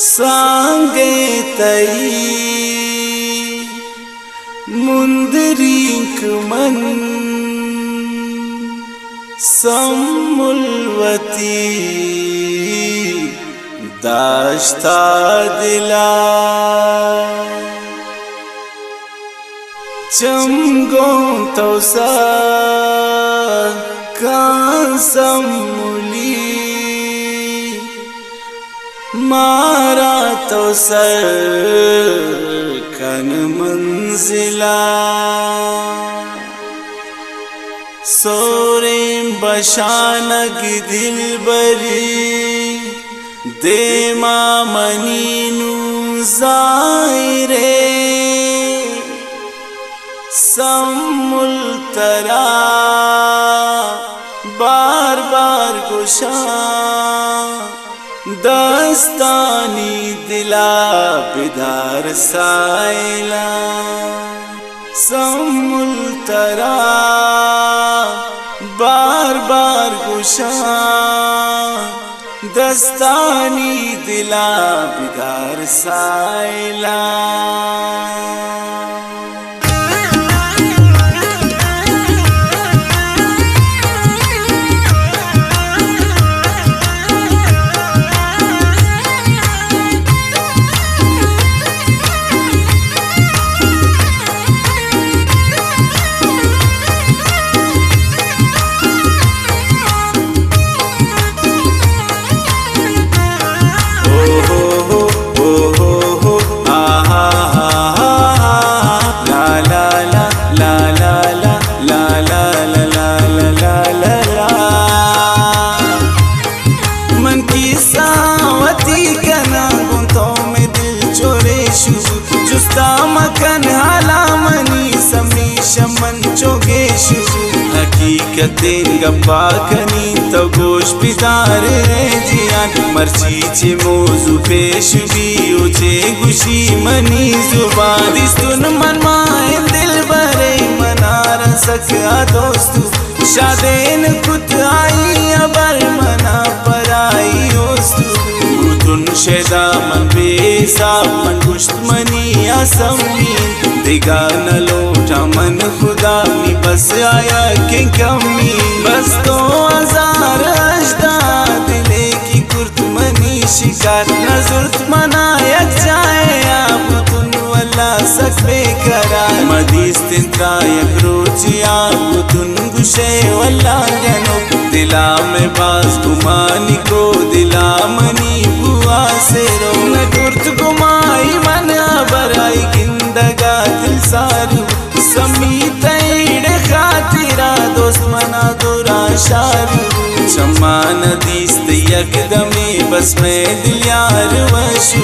सांगे तई मुंदरीक मन सम्मुलवती दाश्ता दिला चमगो तौसा कांसमुली मारा तो सर कन मंजिला सोरे बशानग दिल बरी दे मनीनु जायरे सम्मुलतरा बार बार गुशा दस्तानी दिला बिदार साइला सम्मुलतरा बार बार गुशा दस्तानी दिला बिदार साइला मकन हालामनी समीशमन चोगेशु हकीकतें गप्पा कनी तो गोश बिदार जियान मर्ची मौजू पेश भी उचे गुशी मनी जुबान दिस्तुन मन माए दिल भरे मनार सका दोस्तु शादेन कुत आई अबर मना पराई ओस्तु तुन शेदा मन बेसा मन गुश्त मनी आसमीन दिगा न लोटा मन खुदा नी बस आया के कमी बस तो हजार अजदा दिले की कुर्त मनी शिकार नजुर्त मनाया जाए आप तुन वल्ला सक बेकरार मदीस्तिन कायक रोची आप तुन गुशे वल्ला जनो दिला में बाज गुमानी को दिला मनी बुआ से रो न कुर्त गुमाई मन बराई गिंदगा दिल सारू समीत खातिरा दोस्त मना दोरा शारू चमान दीस्त यकदमे बस में दिल यार वशु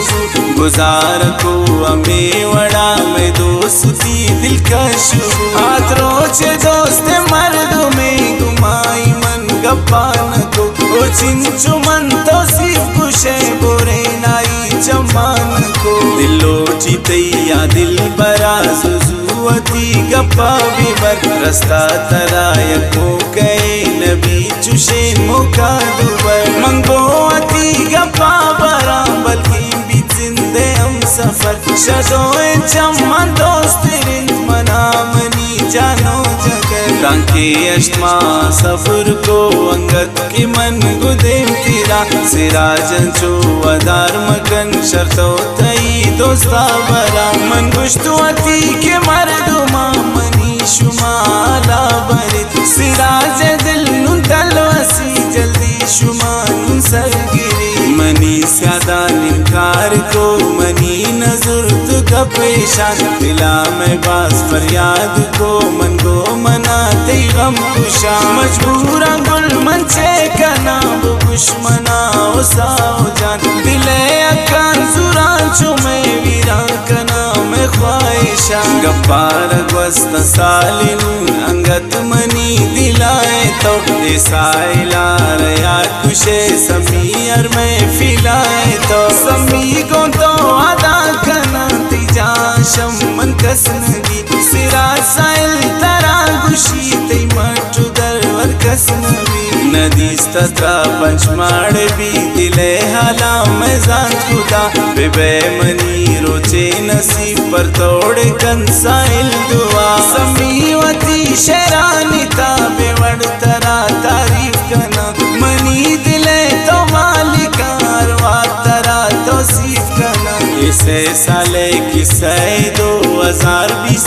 गुजार को हमें वड़ा में दोस्ती दिल कशु हाथ रोचे दोस्त मर्दों में गुमाई मन गप्पान को ओ चिंचु मन तो सिर्फ कुशे बोरे नाई चमान को दिलो चितैया दिल बरा सुजुवती गप्पा बिबर रस्ता तरायक हो गए नबी चुशे मुका दुबर मंगो अती गप्पा बरा बल्कि भी जिंदे हम सफर शदोए चमन दोस्त रिंद मना मनी जानो जगर टांके अश्मा सफर को अंगत की मन गुदेम तीरा सिराजन चो वदार मगन शर्तो तई दोस्ता बरा मन गुश्तुअती के मर्दुमा मनी शुमाला बरित सिराज दिल नुन तलवसी जल्दी शुमा नुन सरगिरी मनी स्यादा निकार को मनी नजुर तुका पेशान दिला में बास फरियाद को मन को मनाते गम कुशा मजबूरा गुल मंचे कना बुशमना उसाओ जान दिले अकान सुरान चुमे वीरा कना में ख्वाहिशा गप्पार वस्त सालिनून अंगत मनी दिलाए तो साइला रया कुशे समीर में फिलाए तो समी को तो अदा कना तिजा शम मन कसनगी सिरा साइल तरा गुशी ते मटु दरवर कसनगी नदीस्त तत्रा पंचमाड़ भी दिले हाला में जान खुदा बेबे मनी रोचे नसीब पर तोड़े कंसाइल दुआ समीवती शेरानी ताबे वड़ तरा तारीफ कना मनी दिले तो मालिका अरवा तरा तो सीफ कना इसे साले किस्से 2020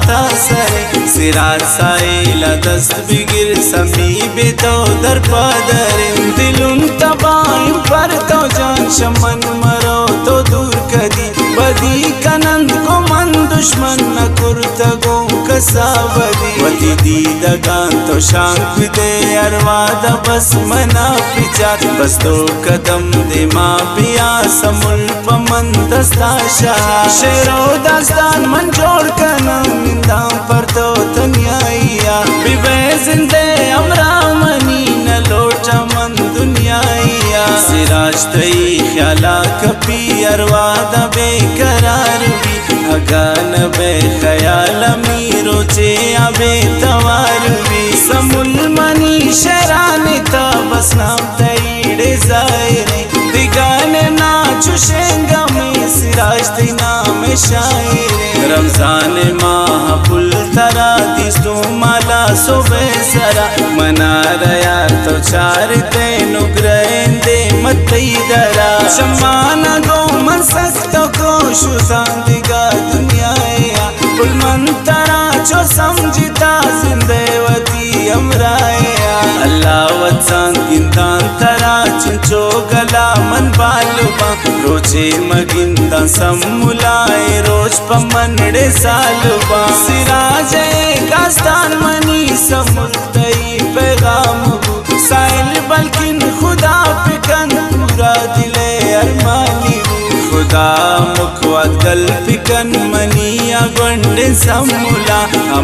था सरे सिराज साइला दस्त बिगिर समी बेतो दर पादरे दिलुन तबाइम पर तो जान शमन मरो तो दूर कदी बदी कनंद को मन दुश्मन न कुर्तगो कसावदी वती दीदगान तो शांत दे अरवादा बस मना पिचार बस तो कदम दे माँ पिया समुल पमन दस्ता शाह शेरो दास्तान मन जोड़ कना निंदा पर तो तन्याइया बिबे जिंदे अमरा मनी न लोटा मन दुनियाइया सिराज तई ख्याला कपी अरवादा बेकरार भी अगान बे ख्याल मीरो चे अबे तवार भी समुल मनी शरानी ता बस नाम तईड़े जायरे दिगाने नाचु शेंगा में सिराज ती नाम शायरे रमजान माह पुल तरा दिस्तो माला सोबे सरा मना रया तो चार ते नुग्रेंदे मतई दरा शमाना गो मन सकतो को शुजान दिगा दुनियाया पुल मन तरा जो समझता जिंदेवती अमराया अल्लाह वत्सान गिंदान तरा चिंचो गला मन बालुबा रोचे मगिंदा सम्मुलाए रोज पमनड़े सालुबा सिराजे दास्तान मनी समुद्दई पैगाम साइल बल्किन खुदा पिकन पूरा दिले अरमानी खुदा मुखवात गल पिकन मनिया गोंडे सम्मुला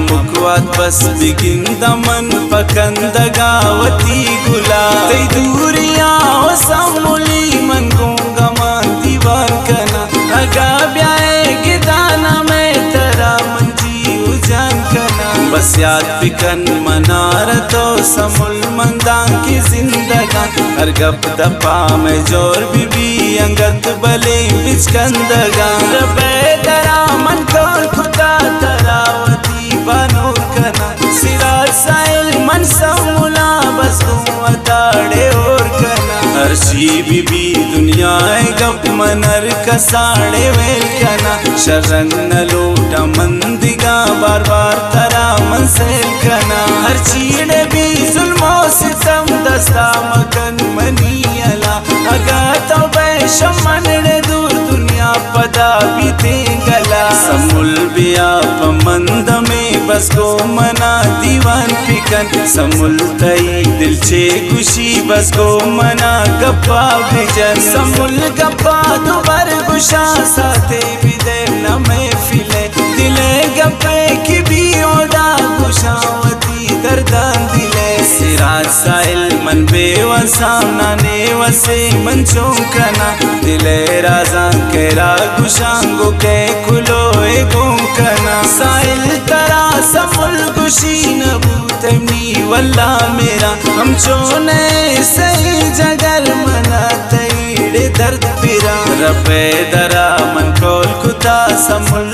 मुखवात बस बिगिन दमन पकंद गावती गुला तई दूरिया ओ सम्मुली मन गोंगा मान दीवान कना अगा ब्याए गिदाना में तरा मंजी उजान कना बस याद पिकन मनार तो समुल मंदां की जिंदगान हर गप दपा में जोर बीबी अंगत बले बिचकंदगा रबे दरा मन कोल खुदा तरावती बनो कना सिराज साइल मन समुला बस अताड़े और कना हर शी बीबी दुनिया गप मनर कसाड़े वेल कना शरण न लोटा मंदिगा बार बार तरा मन सेल कना हर चीड़े भी जुल्मो सितम दस्ता मकन मनियला अगा तो बेशमनड़े दूर दुनिया पदा भी गला समुल बिया पमंद में बस को मना दीवान पिकन समुल तई दिल चे खुशी बस को मना गप्पा बिजन समुल गप्पा दुबर गुशा साथे भी दे न में फिले दिले गप्पे की भी ओदा गुशावती दर्दान दिले सिराज साइल मन बेवसाना ने वसे मन चौंकना दिले राजा केरा गुशांगो के खुलो ए गोंकना साइल तरा समुल गुशी न भूतनी वल्ला मेरा हम चोने सही जगल मना तईड़े दर्द पिरा रबे दरा मन कोल खुदा समुल